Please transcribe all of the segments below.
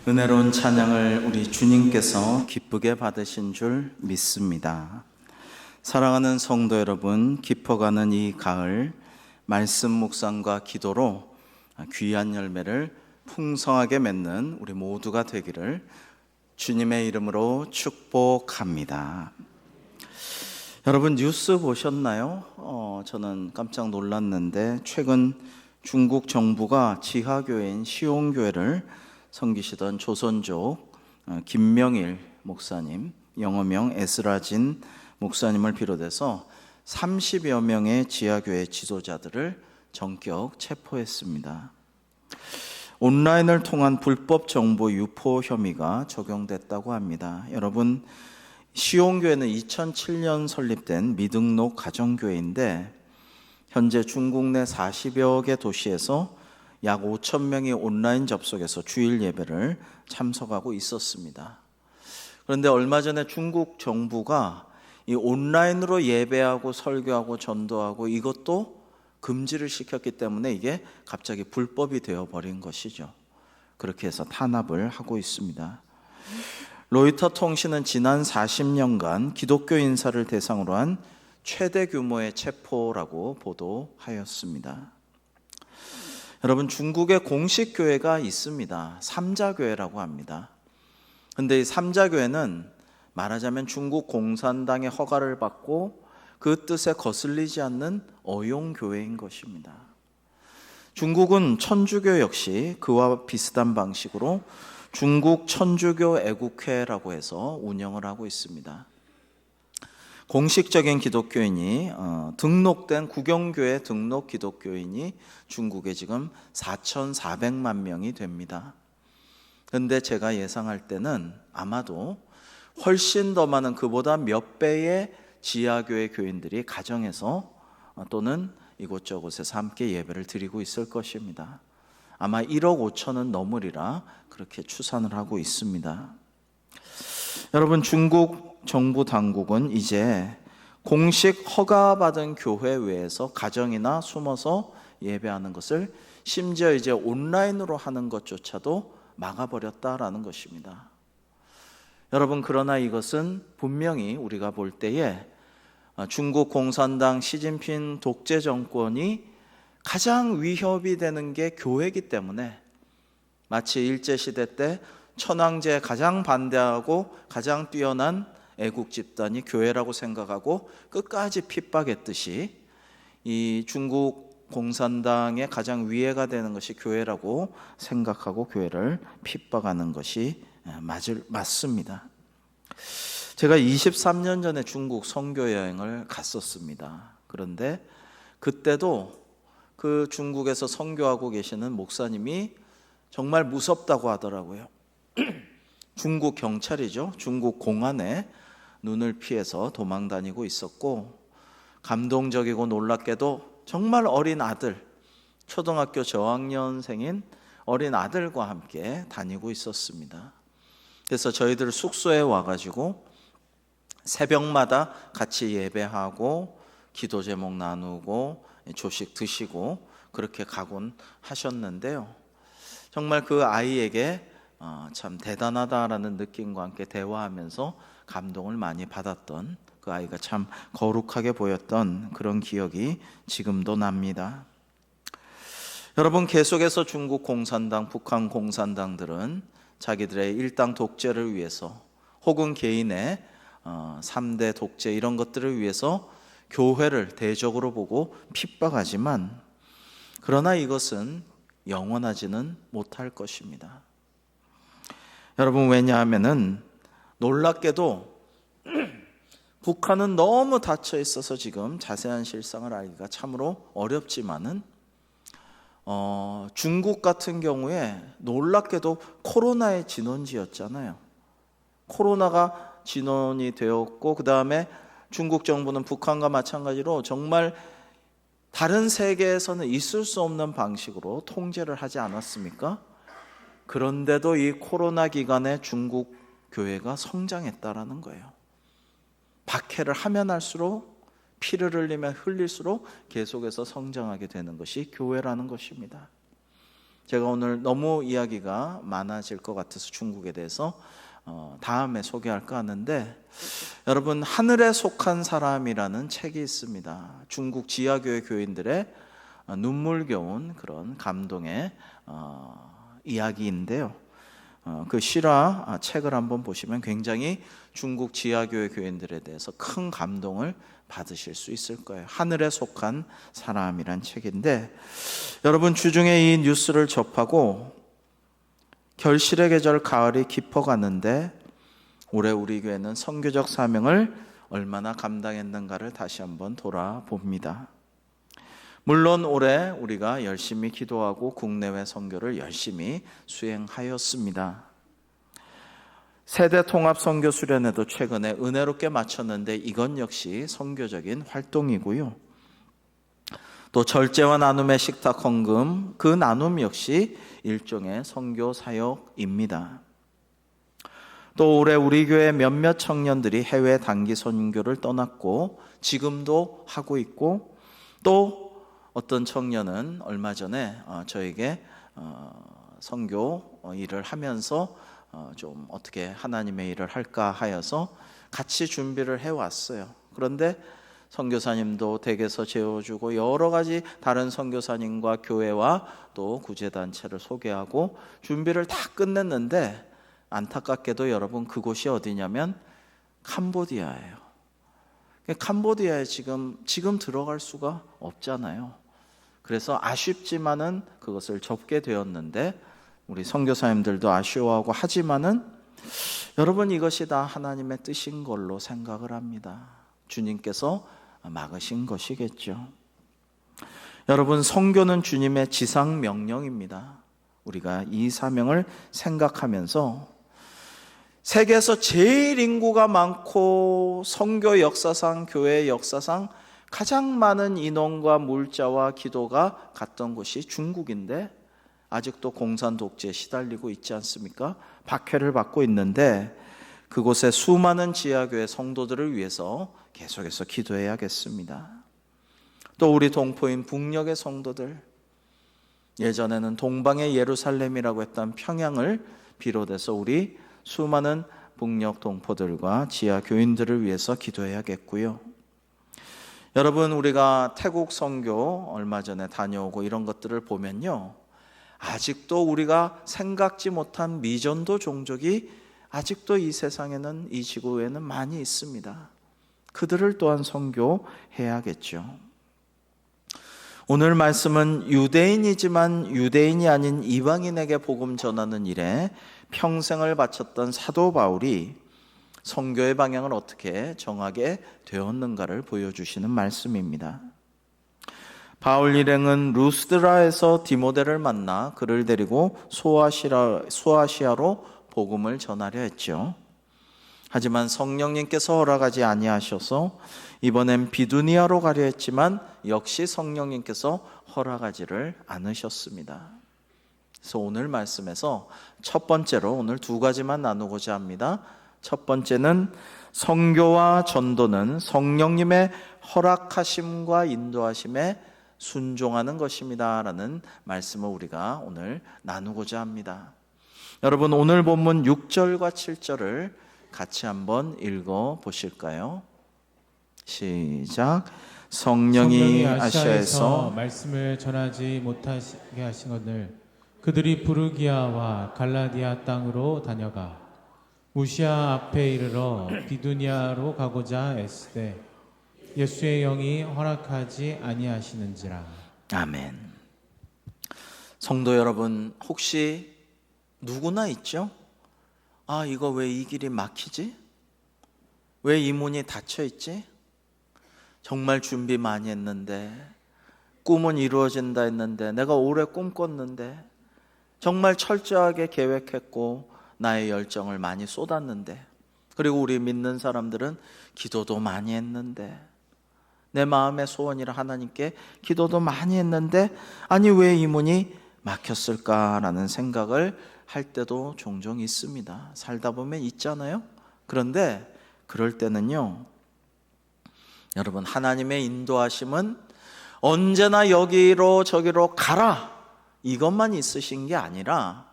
은혜로운 찬양을 우리 주님께서 기쁘게 받으신 줄 믿습니다. 사랑하는 성도 여러분, 깊어가는 이 가을 말씀 묵상과 기도로 귀한 열매를 풍성하게 맺는 우리 모두가 되기를 주님의 이름으로 축복합니다. 여러분 뉴스 보셨나요? 저는 깜짝 놀랐는데 최근 중국 정부가 지하교회인 시온교회를 섬기시던 조선족 김명일 목사님, 영어명 에스라진 목사님을 비롯해서 30여 명의 지하교회 지도자들을 전격 체포했습니다. 온라인을 통한 불법 정보 유포 혐의가 적용됐다고 합니다. 여러분, 시온교회는 2007년 설립된 미등록 가정교회인데 현재 중국 내 40여 개 도시에서 약 5천 명이 온라인 접속해서 주일 예배를 참석하고 있었습니다. 그런데 얼마 전에 중국 정부가 이 온라인으로 예배하고 설교하고 전도하고 이것도 금지를 시켰기 때문에 이게 갑자기 불법이 되어버린 것이죠. 그렇게 해서 탄압을 하고 있습니다. 로이터 통신은 지난 40년간 기독교 인사를 대상으로 한 최대 규모의 체포라고 보도하였습니다. 여러분, 중국에 공식 교회가 있습니다. 삼자교회라고 합니다. 그런데 이 삼자교회는 말하자면 중국 공산당의 허가를 받고 그 뜻에 거슬리지 않는 어용교회인 것입니다. 중국은 천주교 역시 그와 비슷한 방식으로 중국 천주교 애국회라고 해서 운영을 하고 있습니다. 공식적인 기독교인이 등록된 국영교회 등록 기독교인이 중국에 지금 4,400만 명이 됩니다. 그런데 제가 예상할 때는 아마도 훨씬 더 많은 그보다 몇 배의 지하교회 교인들이 가정에서 또는 이곳저곳에서 함께 예배를 드리고 있을 것입니다. 아마 1억 5천은 넘으리라 그렇게 추산을 하고 있습니다. 여러분, 중국 정부 당국은 이제 공식 허가받은 교회 외에서 가정이나 숨어서 예배하는 것을 심지어 이제 온라인으로 하는 것조차도 막아버렸다라는 것입니다. 여러분, 그러나 이것은 분명히 우리가 볼 때에 중국 공산당 시진핑 독재 정권이 가장 위협이 되는 게 교회이기 때문에 마치 일제시대 때 천황제에 가장 반대하고 가장 뛰어난 애국 집단이 교회라고 생각하고 끝까지 핍박했듯이 이 중국 공산당의 가장 위해가 되는 것이 교회라고 생각하고 교회를 핍박하는 것이 맞습니다. 제가 23년 전에 중국 선교 여행을 갔었습니다. 그런데 그때도 그 중국에서 선교하고 계시는 목사님이 정말 무섭다고 하더라고요. 중국 경찰이죠. 중국 공안에 눈을 피해서 도망 다니고 있었고, 감동적이고 놀랍게도 정말 어린 아들, 초등학교 저학년생인 어린 아들과 함께 다니고 있었습니다. 그래서 저희들 숙소에 와가지고 새벽마다 같이 예배하고 기도 제목 나누고 조식 드시고 그렇게 가곤 하셨는데요. 정말 그 아이에게 참 대단하다라는 느낌과 함께 대화하면서 감동을 많이 받았던, 그 아이가 참 거룩하게 보였던 그런 기억이 지금도 납니다. 여러분, 계속해서 중국 공산당, 북한 공산당들은 자기들의 일당 독재를 위해서 혹은 개인의 3대 독재 이런 것들을 위해서 교회를 대적으로 보고 핍박하지만, 그러나 이것은 영원하지는 못할 것입니다. 여러분, 왜냐하면은 놀랍게도 북한은 너무 닫혀 있어서 지금 자세한 실상을 알기가 참으로 어렵지만은 중국 같은 경우에 놀랍게도 코로나의 진원지였잖아요. 코로나가 진원이 되었고, 그 다음에 중국 정부는 북한과 마찬가지로 정말 다른 세계에서는 있을 수 없는 방식으로 통제를 하지 않았습니까? 그런데도 이 코로나 기간에 중국 교회가 성장했다라는 거예요. 박해를 하면 할수록, 피를 흘리면 흘릴수록 계속해서 성장하게 되는 것이 교회라는 것입니다. 제가 오늘 너무 이야기가 많아질 것 같아서 중국에 대해서 다음에 소개할까 하는데, 여러분, 하늘에 속한 사람이라는 책이 있습니다. 중국 지하교회 교인들의 눈물겨운 그런 감동의 이야기인데요. 그 실화 책을 한번 보시면 굉장히 중국 지하교회 교인들에 대해서 큰 감동을 받으실 수 있을 거예요. 하늘에 속한 사람이란 책인데, 여러분, 주중에 이 뉴스를 접하고 결실의 계절 가을이 깊어가는데 올해 우리 교회는 선교적 사명을 얼마나 감당했는가를 다시 한번 돌아봅니다. 물론 올해 우리가 열심히 기도하고 국내외 선교를 열심히 수행하였습니다. 세대 통합 선교 수련회도 최근에 은혜롭게 마쳤는데 이건 역시 선교적인 활동이고요. 또 절제와 나눔의 식탁 헌금, 그 나눔 역시 일종의 선교 사역입니다. 또 올해 우리 교회 몇몇 청년들이 해외 단기 선교를 떠났고 지금도 하고 있고, 또 어떤 청년은 얼마 전에 저에게 선교 일을 하면서 좀 어떻게 하나님의 일을 할까 하여서 같이 준비를 해왔어요. 그런데 선교사님도 댁에서 재워주고 여러 가지 다른 선교사님과 교회와 또 구제단체를 소개하고 준비를 다 끝냈는데, 안타깝게도 여러분, 그곳이 어디냐면 캄보디아예요. 캄보디아에 지금 들어갈 수가 없잖아요. 그래서 아쉽지만은 그것을 접게 되었는데, 우리 선교사님들도 아쉬워하고 하지만은 여러분, 이것이 다 하나님의 뜻인 걸로 생각을 합니다. 주님께서 막으신 것이겠죠. 여러분, 선교는 주님의 지상 명령입니다. 우리가 이 사명을 생각하면서 세계에서 제일 인구가 많고 선교 역사상, 교회 역사상 가장 많은 인원과 물자와 기도가 갔던 곳이 중국인데, 아직도 공산 독재에 시달리고 있지 않습니까? 박해를 받고 있는데, 그곳에 수많은 지하교회 성도들을 위해서 계속해서 기도해야겠습니다. 또 우리 동포인 북녘의 성도들, 예전에는 동방의 예루살렘이라고 했던 평양을 비롯해서 우리 수많은 북녘 동포들과 지하 교인들을 위해서 기도해야겠고요. 여러분, 우리가 태국 선교 얼마 전에 다녀오고 이런 것들을 보면요, 아직도 우리가 생각지 못한 미전도 종족이 아직도 이 세상에는, 이 지구에는 많이 있습니다. 그들을 또한 선교해야겠죠. 오늘 말씀은 유대인이지만 유대인이 아닌 이방인에게 복음 전하는 일에 평생을 바쳤던 사도 바울이 선교의 방향을 어떻게 정하게 되었는가를 보여주시는 말씀입니다. 바울 일행은 루스드라에서 디모데를 만나 그를 데리고 소아시아로 복음을 전하려 했죠. 하지만 성령님께서 허락하지 아니하셔서 이번엔 비두니아로 가려 했지만 역시 성령님께서 허락하지를 않으셨습니다. 그래서 오늘 말씀에서 첫 번째로 오늘 두 가지만 나누고자 합니다. 첫 번째는 선교와 전도는 성령님의 허락하심과 인도하심에 순종하는 것입니다 라는 말씀을 우리가 오늘 나누고자 합니다. 여러분, 오늘 본문 6절과 7절을 같이 한번 읽어 보실까요? 시작. 성령이 아시아에서 말씀을 전하지 못하게 하신 것을 그들이 부르기아와 갈라디아 땅으로 다녀가 무시아 앞에 이르러 비두니아로 가고자 애쓰되 예수의 영이 허락하지 아니하시는지라. 아멘. 성도 여러분, 혹시 누구나 있죠? 아, 이거 왜 이 길이 막히지? 왜 이 문이 닫혀 있지? 정말 준비 많이 했는데, 꿈은 이루어진다 했는데, 내가 오래 꿈꿨는데, 정말 철저하게 계획했고 나의 열정을 많이 쏟았는데, 그리고 우리 믿는 사람들은 기도도 많이 했는데, 내 마음의 소원이라 하나님께 기도도 많이 했는데, 아니 왜 이 문이 막혔을까라는 생각을 할 때도 종종 있습니다. 살다 보면 있잖아요. 그런데 그럴 때는요, 여러분, 하나님의 인도하심은 언제나 여기로 저기로 가라, 이것만 있으신 게 아니라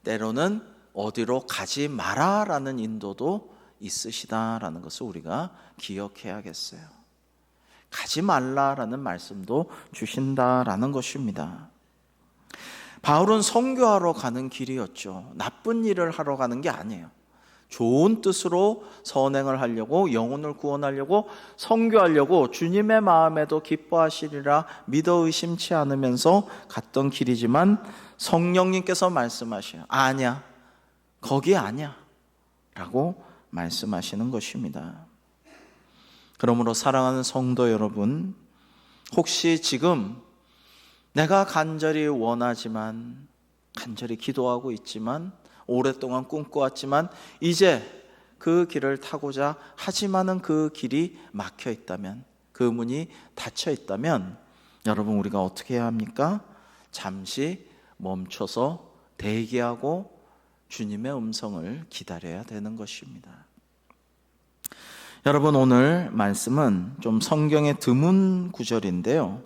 때로는 어디로 가지 마라라는 인도도 있으시다라는 것을 우리가 기억해야겠어요. 가지 말라라는 말씀도 주신다라는 것입니다. 바울은 선교하러 가는 길이었죠. 나쁜 일을 하러 가는 게 아니에요. 좋은 뜻으로 선행을 하려고, 영혼을 구원하려고, 선교하려고 주님의 마음에도 기뻐하시리라 믿어 의심치 않으면서 갔던 길이지만 성령님께서 말씀하셔요. 아니야, 거기 아니야 라고 말씀하시는 것입니다. 그러므로 사랑하는 성도 여러분, 혹시 지금 내가 간절히 원하지만, 간절히 기도하고 있지만, 오랫동안 꿈꿔왔지만 이제 그 길을 타고자 하지만은 그 길이 막혀 있다면, 그 문이 닫혀 있다면 여러분, 우리가 어떻게 해야 합니까? 잠시 멈춰서 대기하고 주님의 음성을 기다려야 되는 것입니다. 여러분, 오늘 말씀은 좀 성경의 드문 구절인데요,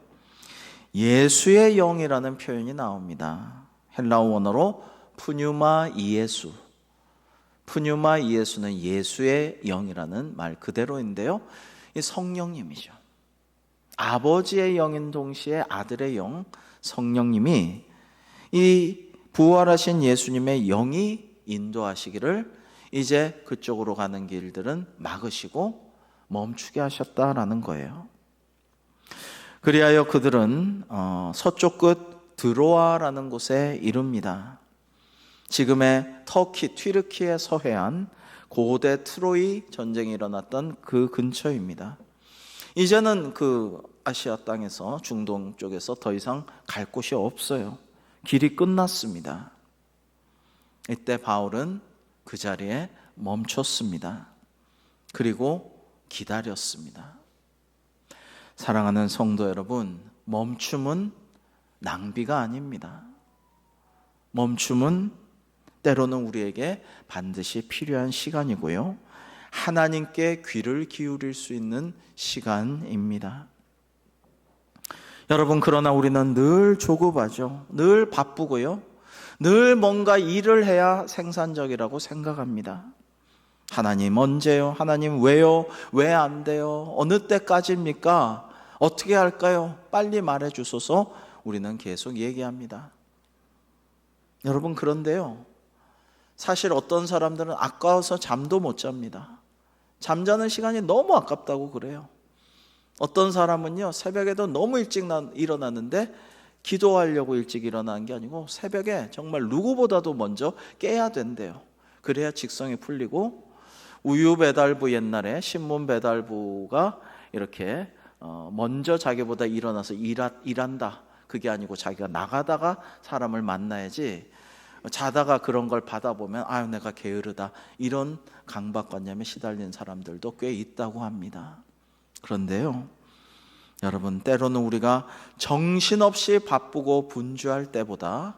예수의 영이라는 표현이 나옵니다. 헬라어 원어로 푸뉴마 이예수. 푸뉴마 이예수는 예수의 영이라는 말 그대로인데요, 이 성령님이죠. 아버지의 영인 동시에 아들의 영, 성령님이 이 부활하신 예수님의 영이 인도하시기를 이제 그쪽으로 가는 길들은 막으시고 멈추게 하셨다라는 거예요. 그리하여 그들은 서쪽 끝 드로아라는 곳에 이릅니다. 지금의 터키, 튀르키에 서해안 고대 트로이 전쟁이 일어났던 그 근처입니다. 이제는 그 아시아 땅에서, 중동 쪽에서 더 이상 갈 곳이 없어요. 길이 끝났습니다. 이때 바울은 그 자리에 멈췄습니다. 그리고 기다렸습니다. 사랑하는 성도 여러분, 멈춤은 낭비가 아닙니다. 멈춤은 때로는 우리에게 반드시 필요한 시간이고요, 하나님께 귀를 기울일 수 있는 시간입니다. 여러분, 그러나 우리는 늘 조급하죠. 늘 바쁘고요, 늘 뭔가 일을 해야 생산적이라고 생각합니다. 하나님 언제요? 하나님 왜요? 왜 안 돼요? 어느 때까지입니까? 어떻게 할까요? 빨리 말해 주소서. 우리는 계속 얘기합니다. 여러분, 그런데요, 사실 어떤 사람들은 아까워서 잠도 못 잡니다. 잠자는 시간이 너무 아깝다고 그래요. 어떤 사람은요, 새벽에도 너무 일찍 일어났는데 기도하려고 일찍 일어나는 게 아니고 새벽에 정말 누구보다도 먼저 깨야 된대요. 그래야 직성이 풀리고, 우유 배달부, 옛날에 신문 배달부가 이렇게 먼저 자기보다 일어나서 일한다, 그게 아니고 자기가 나가다가 사람을 만나야지, 자다가 그런 걸 받아보면 아유 내가 게으르다, 이런 강박관념에 시달린 사람들도 꽤 있다고 합니다. 그런데요, 여러분, 때로는 우리가 정신없이 바쁘고 분주할 때보다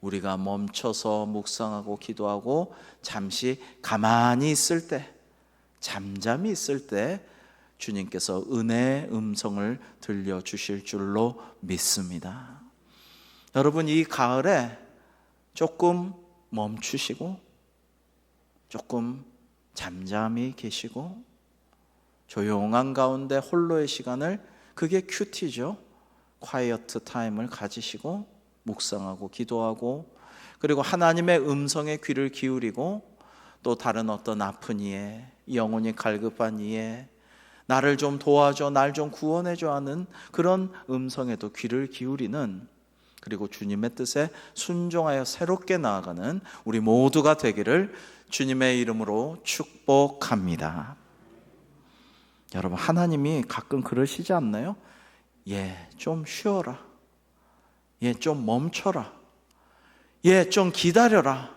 우리가 멈춰서 묵상하고 기도하고 잠시 가만히 있을 때, 잠잠히 있을 때 주님께서 은혜의 음성을 들려주실 줄로 믿습니다. 여러분, 이 가을에 조금 멈추시고 조금 잠잠히 계시고 조용한 가운데 홀로의 시간을, 그게 큐티죠. 콰이어트 타임을 가지시고 묵상하고 기도하고, 그리고 하나님의 음성에 귀를 기울이고, 또 다른 어떤 아픈 이에, 영혼이 갈급한 이에 나를 좀 도와줘, 날 좀 구원해줘 하는 그런 음성에도 귀를 기울이는, 그리고 주님의 뜻에 순종하여 새롭게 나아가는 우리 모두가 되기를 주님의 이름으로 축복합니다. 여러분, 하나님이 가끔 그러시지 않나요? 좀 쉬어라. 좀 멈춰라. 좀 기다려라.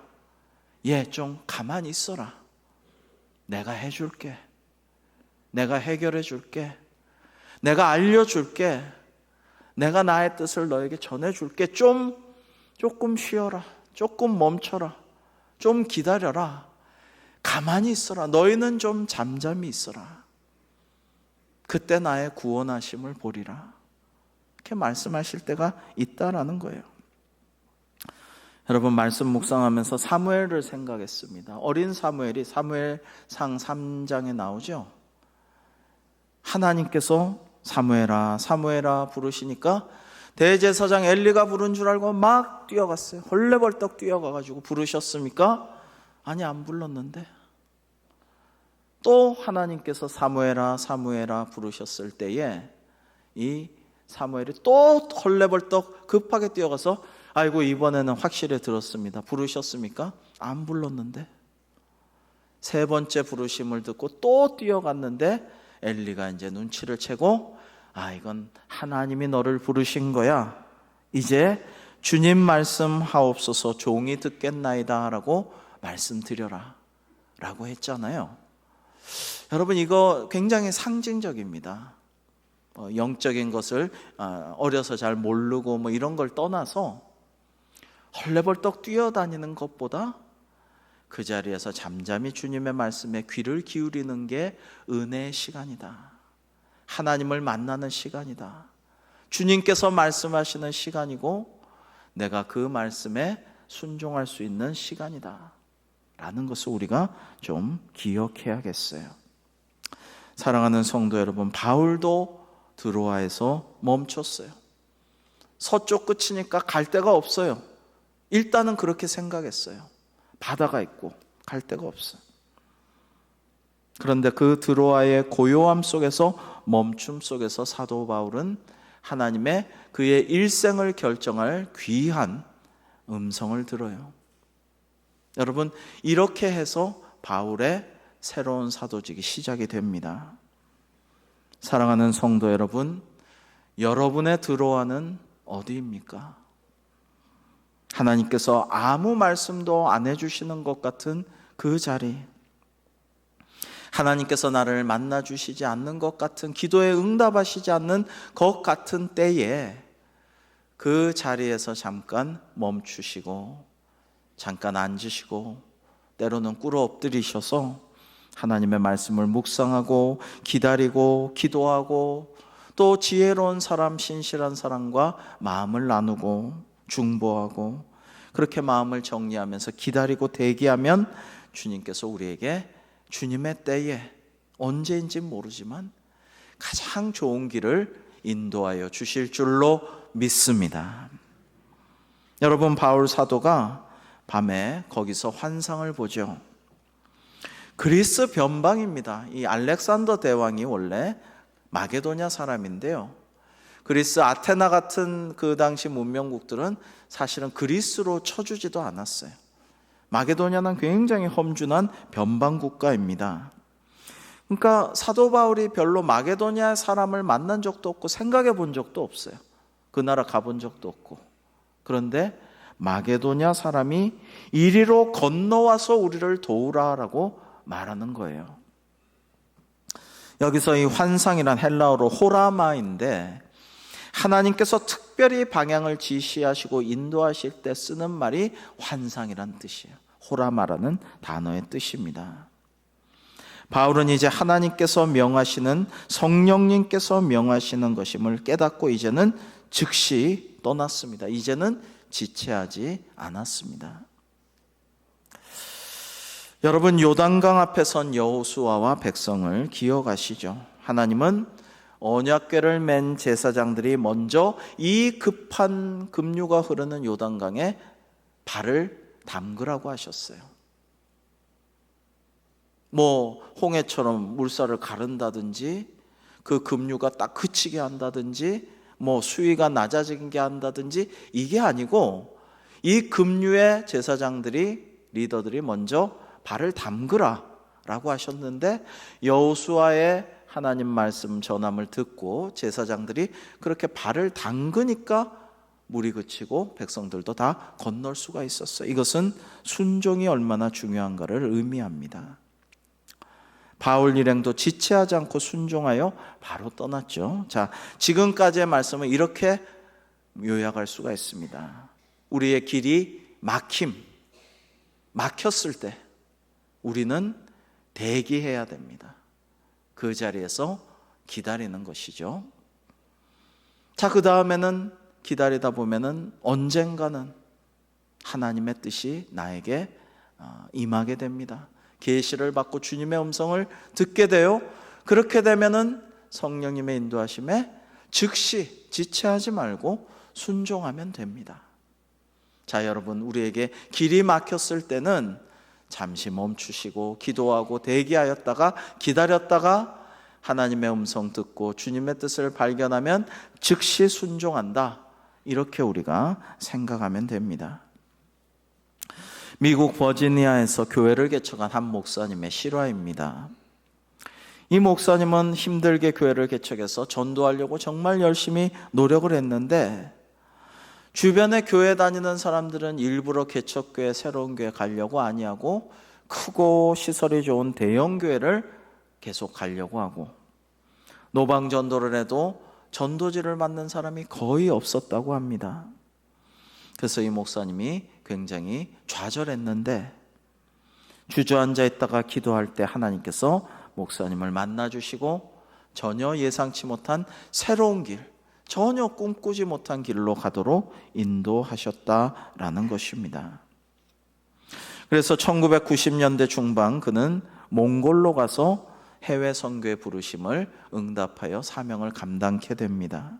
좀 가만히 있어라. 내가 해줄게. 내가 해결해 줄게. 내가 알려줄게. 내가 나의 뜻을 너에게 전해줄게. 조금 쉬어라. 조금 멈춰라. 좀 기다려라. 가만히 있어라. 너희는 좀 잠잠히 있어라. 그때 나의 구원하심을 보리라. 이렇게 말씀하실 때가 있다라는 거예요. 여러분, 말씀 묵상하면서 사무엘을 생각했습니다. 어린 사무엘이 사무엘상 3장에 나오죠. 하나님께서 사무엘아 사무엘아 부르시니까 대제사장 엘리가 부른 줄 알고 막 뛰어갔어요. 헐레벌떡 뛰어가가지고 부르셨습니까? 아니, 안 불렀는데. 또 하나님께서 사무엘아 사무엘아 부르셨을 때에 이 사무엘이 또 헐레벌떡 급하게 뛰어가서 아이고, 이번에는 확실히 들었습니다. 부르셨습니까? 안 불렀는데. 세 번째 부르심을 듣고 또 뛰어갔는데 엘리가 이제 눈치를 채고 이건 하나님이 너를 부르신 거야. 이제 주님 말씀하옵소서, 종이 듣겠나이다 라고 말씀드려라 라고 했잖아요. 여러분, 이거 굉장히 상징적입니다. 영적인 것을 어려서 잘 모르고 이런 걸 떠나서 헐레벌떡 뛰어다니는 것보다 그 자리에서 잠잠히 주님의 말씀에 귀를 기울이는 게 은혜의 시간이다. 하나님을 만나는 시간이다. 주님께서 말씀하시는 시간이고 내가 그 말씀에 순종할 수 있는 시간이다 라는 것을 우리가 좀 기억해야겠어요. 사랑하는 성도 여러분, 바울도 드로아에서 멈췄어요. 서쪽 끝이니까 갈 데가 없어요. 일단은 그렇게 생각했어요. 바다가 있고 갈 데가 없어요. 그런데 그 드로아의 고요함 속에서, 멈춤 속에서 사도 바울은 하나님의 그의 일생을 결정할 귀한 음성을 들어요. 여러분, 이렇게 해서 바울의 새로운 사도직이 시작이 됩니다. 사랑하는 성도 여러분, 여러분의 드로아는 어디입니까? 하나님께서 아무 말씀도 안 해주시는 것 같은 그 자리, 하나님께서 나를 만나주시지 않는 것 같은, 기도에 응답하시지 않는 것 같은 때에 그 자리에서 잠깐 멈추시고 잠깐 앉으시고 때로는 꿇어 엎드리셔서 하나님의 말씀을 묵상하고 기다리고 기도하고 또 지혜로운 사람, 신실한 사람과 마음을 나누고 중보하고 그렇게 마음을 정리하면서 기다리고 대기하면 주님께서 우리에게 주님의 때에, 언제인지 모르지만 가장 좋은 길을 인도하여 주실 줄로 믿습니다. 여러분, 바울 사도가 밤에 거기서 환상을 보죠. 그리스 변방입니다. 이 알렉산더 대왕이 원래 마게도냐 사람인데요, 그리스 아테나 같은 그 당시 문명국들은 사실은 그리스로 쳐주지도 않았어요. 마게도냐는 굉장히 험준한 변방 국가입니다. 그러니까 사도 바울이 별로 마게도냐 사람을 만난 적도 없고 생각해 본 적도 없어요. 그 나라 가본 적도 없고. 그런데 마게도냐 사람이 이리로 건너와서 우리를 도우라라고 말하는 거예요. 여기서 이 환상이란 헬라어로 호라마인데, 하나님께서 특별히 방향을 지시하시고 인도하실 때 쓰는 말이 환상이란 뜻이에요. 호라마라는 단어의 뜻입니다. 바울은 이제 하나님께서 명하시는, 성령님께서 명하시는 것임을 깨닫고 이제는 즉시 떠났습니다. 이제는 지체하지 않았습니다. 여러분, 요단강 앞에 선 여호수아와 백성을 기억하시죠? 하나님은 언약궤를 맨 제사장들이 먼저 이 급한 급류가 흐르는 요단강에 발을 담그라고 하셨어요. 홍해처럼 물살을 가른다든지, 그 급류가 딱 그치게 한다든지, 수위가 낮아지게 한다든지, 이게 아니고 이 급류에 제사장들이, 리더들이 먼저 발을 담그라 라고 하셨는데, 여호수아의 하나님 말씀 전함을 듣고 제사장들이 그렇게 발을 담그니까 물이 그치고 백성들도 다 건널 수가 있었어요. 이것은 순종이 얼마나 중요한가를 의미합니다. 바울 일행도 지체하지 않고 순종하여 바로 떠났죠. 자, 지금까지의 말씀은 이렇게 요약할 수가 있습니다. 우리의 길이 막혔을 때 우리는 대기해야 됩니다. 그 자리에서 기다리는 것이죠. 자, 그 다음에는 기다리다 보면은 언젠가는 하나님의 뜻이 나에게 임하게 됩니다. 계시를 받고 주님의 음성을 듣게 돼요. 그렇게 되면은 성령님의 인도하심에 즉시 지체하지 말고 순종하면 됩니다. 자, 여러분, 우리에게 길이 막혔을 때는 잠시 멈추시고 기도하고 대기하였다가 기다렸다가 하나님의 음성 듣고 주님의 뜻을 발견하면 즉시 순종한다. 이렇게 우리가 생각하면 됩니다. 미국 버지니아에서 교회를 개척한 한 목사님의 실화입니다. 이 목사님은 힘들게 교회를 개척해서 전도하려고 정말 열심히 노력을 했는데 주변에 교회 다니는 사람들은 일부러 개척교회, 새로운 교회 가려고 아니하고 크고 시설이 좋은 대형 교회를 계속 가려고 하고, 노방 전도를 해도 전도지를 맡는 사람이 거의 없었다고 합니다. 그래서 이 목사님이 굉장히 좌절했는데 주저앉아 있다가 기도할 때 하나님께서 목사님을 만나주시고 전혀 예상치 못한 새로운 길, 전혀 꿈꾸지 못한 길로 가도록 인도하셨다라는 것입니다. 그래서 1990년대 중반 그는 몽골로 가서 해외 선교의 부르심을 응답하여 사명을 감당케 됩니다.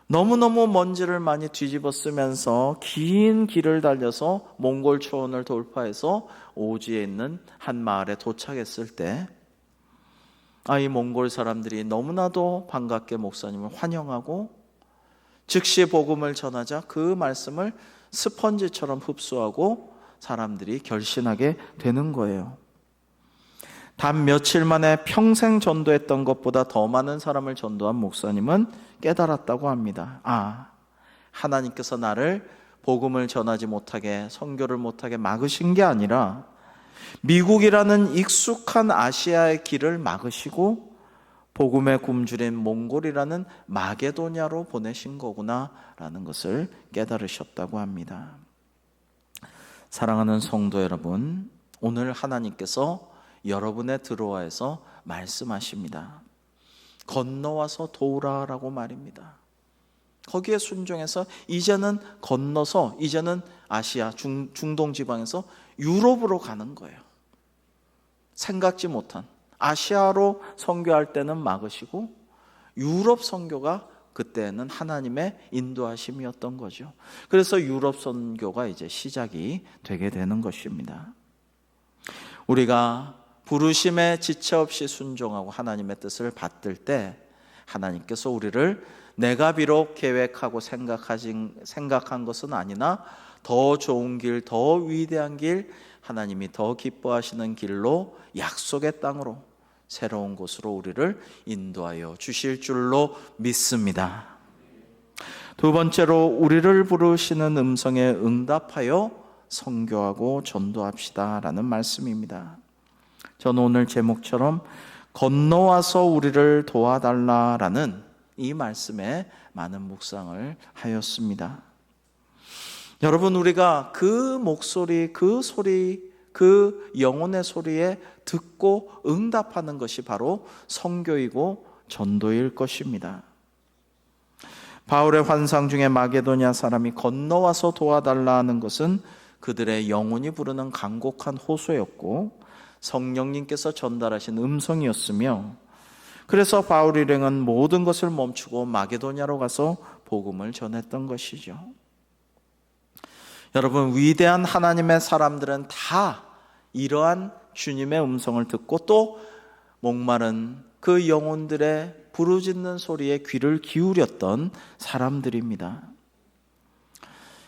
너무너무 먼지를 많이 뒤집어 쓰면서 긴 길을 달려서 몽골 초원을 돌파해서 오지에 있는 한 마을에 도착했을 때 이 몽골 사람들이 너무나도 반갑게 목사님을 환영하고 즉시 복음을 전하자 그 말씀을 스펀지처럼 흡수하고 사람들이 결신하게 되는 거예요. 단 며칠 만에 평생 전도했던 것보다 더 많은 사람을 전도한 목사님은 깨달았다고 합니다. 하나님께서 나를 복음을 전하지 못하게, 선교를 못하게 막으신 게 아니라 미국이라는 익숙한 아시아의 길을 막으시고 복음의 굶주린 몽골이라는 마게도냐로 보내신 거구나라는 것을 깨달으셨다고 합니다. 사랑하는 성도 여러분, 오늘 하나님께서 여러분의 들어와에서 말씀하십니다. 건너와서 도우라라고 말입니다. 거기에 순종해서 이제는 건너서 이제는 아시아 중동 지방에서 유럽으로 가는 거예요. 생각지 못한 아시아로 선교할 때는 막으시고 유럽 선교가 그때는 하나님의 인도하심이었던 거죠. 그래서 유럽 선교가 이제 시작이 되게 되는 것입니다. 우리가 부르심에 지체 없이 순종하고 하나님의 뜻을 받들 때 하나님께서 우리를 내가 비록 계획하고 생각한 것은 아니나 더 좋은 길, 더 위대한 길, 하나님이 더 기뻐하시는 길로 약속의 땅으로 새로운 곳으로 우리를 인도하여 주실 줄로 믿습니다. 두 번째로 우리를 부르시는 음성에 응답하여 선교하고 전도합시다라는 말씀입니다. 저는 오늘 제목처럼 건너와서 우리를 도와달라라는 이 말씀에 많은 묵상을 하였습니다. 여러분, 우리가 그 목소리, 그 소리, 그 영혼의 소리에 듣고 응답하는 것이 바로 선교이고 전도일 것입니다. 바울의 환상 중에 마게도냐 사람이 건너와서 도와달라는 것은 그들의 영혼이 부르는 간곡한 호소였고 성령님께서 전달하신 음성이었으며, 그래서 바울 일행은 모든 것을 멈추고 마게도냐로 가서 복음을 전했던 것이죠. 여러분, 위대한 하나님의 사람들은 다 이러한 주님의 음성을 듣고 또 목마른 그 영혼들의 부르짖는 소리에 귀를 기울였던 사람들입니다.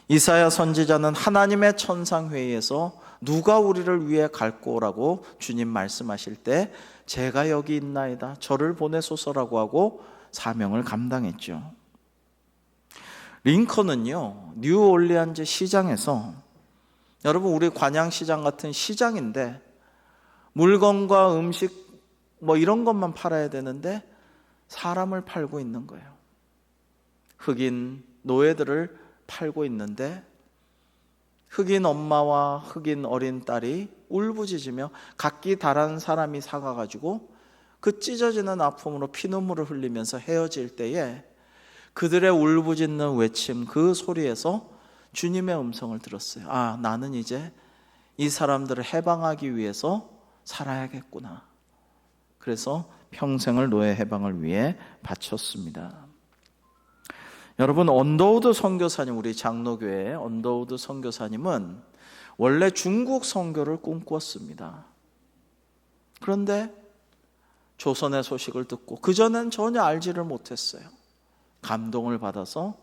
이사야 선지자는 하나님의 천상회의에서 누가 우리를 위해 갈꼬라고 주님 말씀하실 때 제가 여기 있나이다, 저를 보내소서라고 하고 사명을 감당했죠. 링컨은요, 뉴올리안즈 시장에서, 여러분 우리 관양시장 같은 시장인데 물건과 음식 이런 것만 팔아야 되는데 사람을 팔고 있는 거예요. 흑인 노예들을 팔고 있는데 흑인 엄마와 흑인 어린 딸이 울부짖으며 각기 다른 사람이 사가가지고 그 찢어지는 아픔으로 피눈물을 흘리면서 헤어질 때에 그들의 울부짖는 외침, 그 소리에서 주님의 음성을 들었어요. 아, 나는 이제 이 사람들을 해방하기 위해서 살아야겠구나. 그래서 평생을 노예 해방을 위해 바쳤습니다. 여러분, 언더우드 선교사님, 우리 장로교회 언더우드 선교사님은 원래 중국 선교를 꿈꾸었습니다. 그런데 조선의 소식을 듣고 그전엔 전혀 알지를 못했어요. 감동을 받아서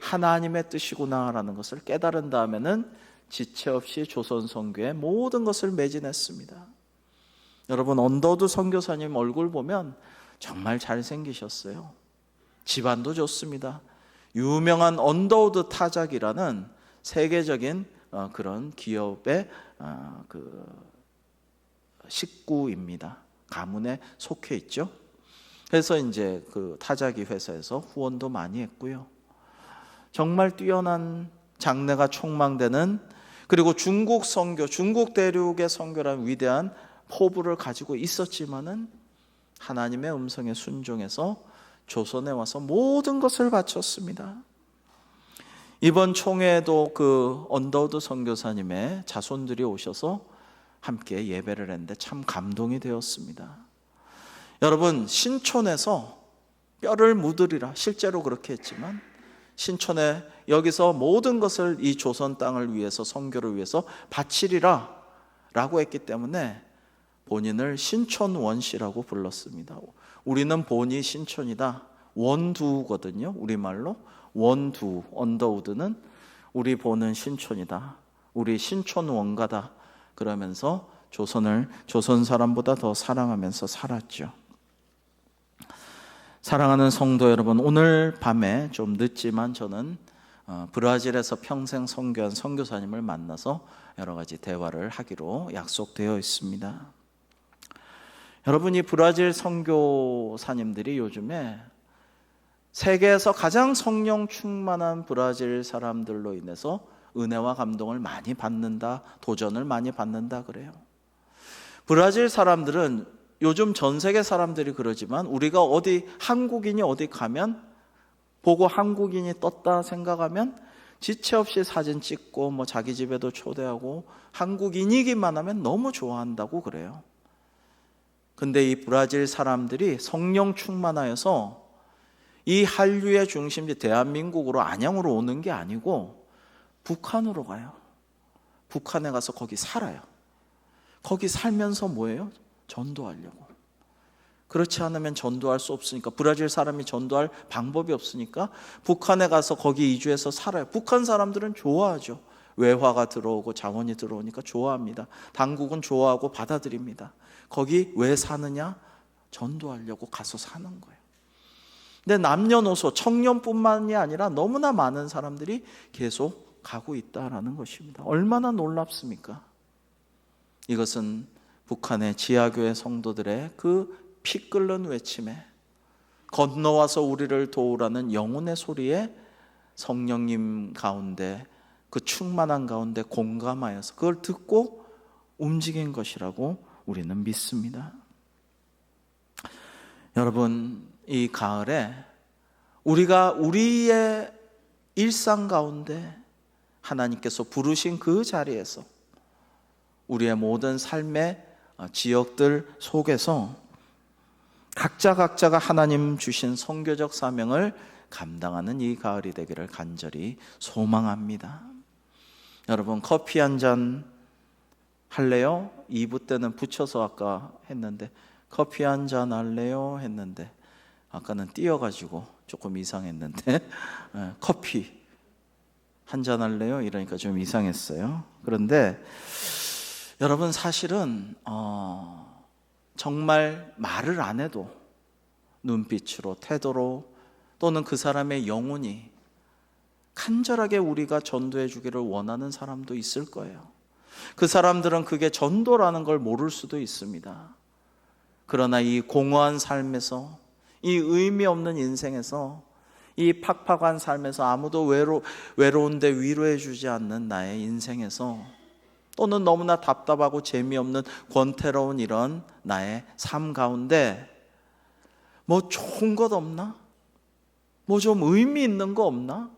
하나님의 뜻이구나라는 것을 깨달은 다음에는 지체 없이 조선 선교의 모든 것을 매진했습니다. 여러분, 언더우드 선교사님 얼굴 보면 정말 잘생기셨어요. 집안도 좋습니다. 유명한 언더우드 타작이라는 세계적인 그런 기업의 식구입니다. 가문에 속해 있죠. 그래서 이제 그 타자기 회사에서 후원도 많이 했고요. 정말 뛰어난 장래가 촉망되는, 그리고 중국 선교, 중국 대륙의 선교라는 위대한 포부를 가지고 있었지만은 하나님의 음성에 순종해서 조선에 와서 모든 것을 바쳤습니다. 이번 총회에도 그 언더우드 선교사님의 자손들이 오셔서 함께 예배를 했는데 참 감동이 되었습니다. 여러분, 신촌에서 뼈를 묻으리라, 실제로 그렇게 했지만 신촌에 여기서 모든 것을 이 조선 땅을 위해서, 선교를 위해서 바치리라 라고 했기 때문에 본인을 신촌원씨라고 불렀습니다. 우리는 본이 신촌이다, 원두거든요. 우리말로 원두, 언더우드는 우리 본은 신촌이다, 우리 신촌원가다 그러면서 조선을 조선 사람보다 더 사랑하면서 살았죠. 사랑하는 성도 여러분, 오늘 밤에 좀 늦지만 저는 브라질에서 평생 선교한 선교사님을 만나서 여러 가지 대화를 하기로 약속되어 있습니다. 여러분, 이 브라질 선교사님들이 요즘에 세계에서 가장 성령 충만한 브라질 사람들로 인해서 은혜와 감동을 많이 받는다, 도전을 많이 받는다 그래요. 브라질 사람들은 요즘 전 세계 사람들이 그러지만 우리가 어디, 한국인이 어디 가면 보고 한국인이 떴다 생각하면 지체 없이 사진 찍고 뭐 자기 집에도 초대하고 한국인이기만 하면 너무 좋아한다고 그래요. 근데 이 브라질 사람들이 성령 충만하여서 이 한류의 중심지 대한민국으로, 안양으로 오는 게 아니고 북한으로 가요. 북한에 가서 거기 살아요. 거기 살면서 뭐예요? 전도하려고. 그렇지 않으면 전도할 수 없으니까, 브라질 사람이 전도할 방법이 없으니까 북한에 가서 거기 이주해서 살아요. 북한 사람들은 좋아하죠. 외화가 들어오고 자원이 들어오니까 좋아합니다. 당국은 좋아하고 받아들입니다. 거기 왜 사느냐? 전도하려고 가서 사는 거예요. 근데 남녀노소, 청년뿐만이 아니라 너무나 많은 사람들이 계속 가고 있다라는 것입니다. 얼마나 놀랍습니까? 이것은 북한의 지하교회 성도들의 그 피 끓는 외침에, 건너와서 우리를 도우라는 영혼의 소리에 성령님 가운데, 그 충만한 가운데 공감하여서 그걸 듣고 움직인 것이라고 우리는 믿습니다. 여러분, 이 가을에 우리가 우리의 일상 가운데 하나님께서 부르신 그 자리에서 우리의 모든 삶의 지역들 속에서 각자가 하나님 주신 선교적 사명을 감당하는 이 가을이 되기를 간절히 소망합니다. 여러분, 커피 한 잔 할래요? 2부 때는 붙여서 아까 했는데 커피 한 잔 할래요? 했는데 아까는 띄어가지고 조금 이상했는데 커피 한 잔 할래요? 이러니까 좀 이상했어요. 그런데 여러분, 사실은 정말 말을 안 해도 눈빛으로, 태도로, 또는 그 사람의 영혼이 간절하게 우리가 전도해 주기를 원하는 사람도 있을 거예요. 그 사람들은 그게 전도라는 걸 모를 수도 있습니다. 그러나 이 공허한 삶에서, 이 의미 없는 인생에서, 이 팍팍한 삶에서, 아무도 외로운데 위로해 주지 않는 나의 인생에서, 또는 너무나 답답하고 재미없는 권태로운 이런 나의 삶 가운데 뭐 좋은 것 없나? 뭐 좀 의미 있는 거 없나?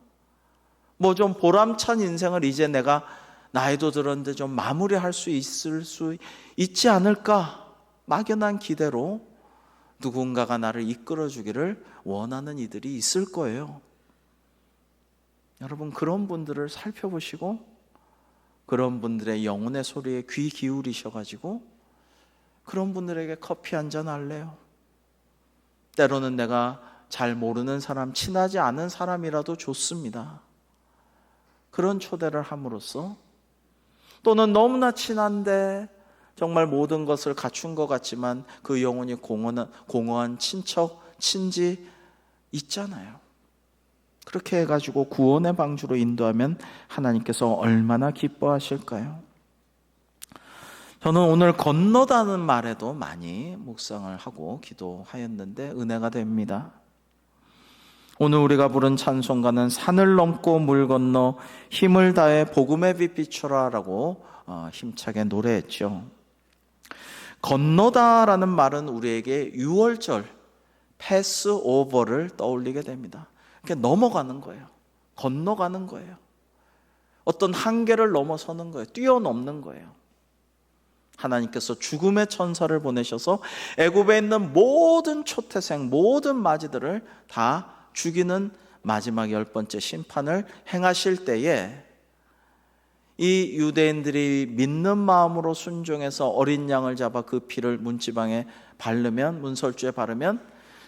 뭐 좀 보람찬 인생을 이제 내가 나이도 들었는데 좀 마무리할 수 있지 않을까? 막연한 기대로 누군가가 나를 이끌어주기를 원하는 이들이 있을 거예요. 여러분, 그런 분들을 살펴보시고 그런 분들의 영혼의 소리에 귀 기울이셔가지고 그런 분들에게 커피 한잔 할래요. 때로는 내가 잘 모르는 사람, 친하지 않은 사람이라도 좋습니다. 그런 초대를 함으로써, 또는 너무나 친한데 정말 모든 것을 갖춘 것 같지만 그 영혼이 공허한 친척, 친지 있잖아요. 그렇게 해가지고 구원의 방주로 인도하면 하나님께서 얼마나 기뻐하실까요? 저는 오늘 건너다는 말에도 많이 묵상을 하고 기도하였는데 은혜가 됩니다. 오늘 우리가 부른 찬송가는 산을 넘고 물 건너 힘을 다해 복음의 빛 비춰라 라고 힘차게 노래했죠. 건너다라는 말은 우리에게 유월절 패스오버를 떠올리게 됩니다. 그러니까 넘어가는 거예요. 건너가는 거예요. 어떤 한계를 넘어서는 거예요. 뛰어넘는 거예요. 하나님께서 죽음의 천사를 보내셔서 애굽에 있는 모든 초태생, 모든 마지들을 다 죽이는 마지막 10번째 심판을 행하실 때에 이 유대인들이 믿는 마음으로 순종해서 어린 양을 잡아 그 피를 문지방에 바르면, 문설주에 바르면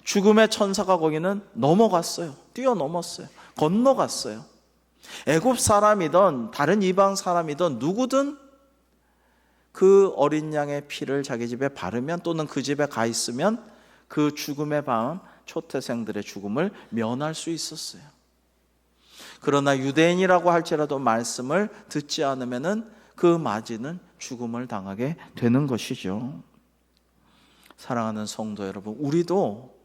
죽음의 천사가 거기는 넘어갔어요. 뛰어넘었어요. 건너갔어요. 애굽 사람이든 다른 이방 사람이든 누구든 그 어린 양의 피를 자기 집에 바르면, 또는 그 집에 가 있으면 그 죽음의 밤, 초태생들의 죽음을 면할 수 있었어요. 그러나 유대인이라고 할지라도 말씀을 듣지 않으면은 그 마지는 죽음을 당하게 되는 것이죠. 사랑하는 성도 여러분, 우리도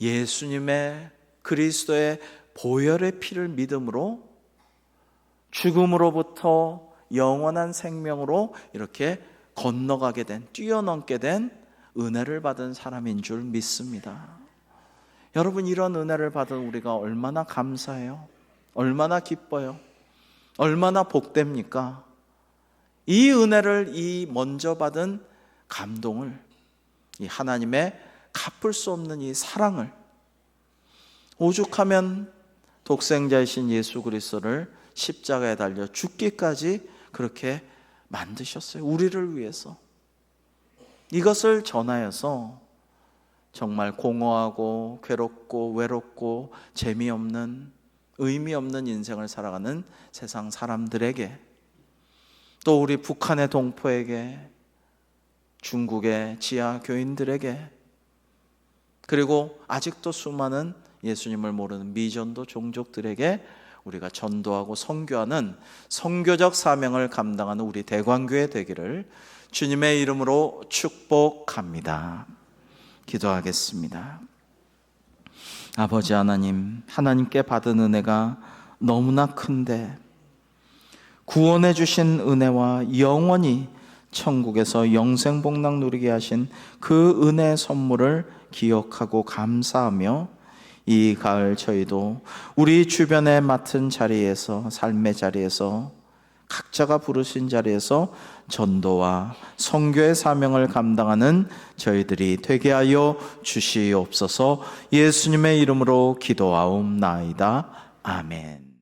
예수님의 그리스도의 보혈의 피를 믿음으로 죽음으로부터 영원한 생명으로 이렇게 건너가게 된, 뛰어넘게 된 은혜를 받은 사람인 줄 믿습니다. 여러분, 이런 은혜를 받은 우리가 얼마나 감사해요. 얼마나 기뻐요. 얼마나 복됩니까? 이 은혜를, 이 먼저 받은 감동을, 이 하나님의 갚을 수 없는 이 사랑을, 오죽하면 독생자이신 예수 그리스도를 십자가에 달려 죽기까지 그렇게 만드셨어요. 우리를 위해서. 이것을 전하여서 정말 공허하고 괴롭고 외롭고 재미없는, 의미 없는 인생을 살아가는 세상 사람들에게, 또 우리 북한의 동포에게, 중국의 지하 교인들에게, 그리고 아직도 수많은 예수님을 모르는 미전도 종족들에게 우리가 전도하고 선교하는 선교적 사명을 감당하는 우리 대광교회 되기를 주님의 이름으로 축복합니다. 기도하겠습니다. 아버지 하나님, 하나님께 받은 은혜가 너무나 큰데 구원해 주신 은혜와 영원히 천국에서 영생복락 누리게 하신 그 은혜의 선물을 기억하고 감사하며 이 가을 저희도 우리 주변에 맡은 자리에서, 삶의 자리에서, 각자가 부르신 자리에서 전도와 선교의 사명을 감당하는 저희들이 되게 하여 주시옵소서. 예수님의 이름으로 기도하옵나이다. 아멘.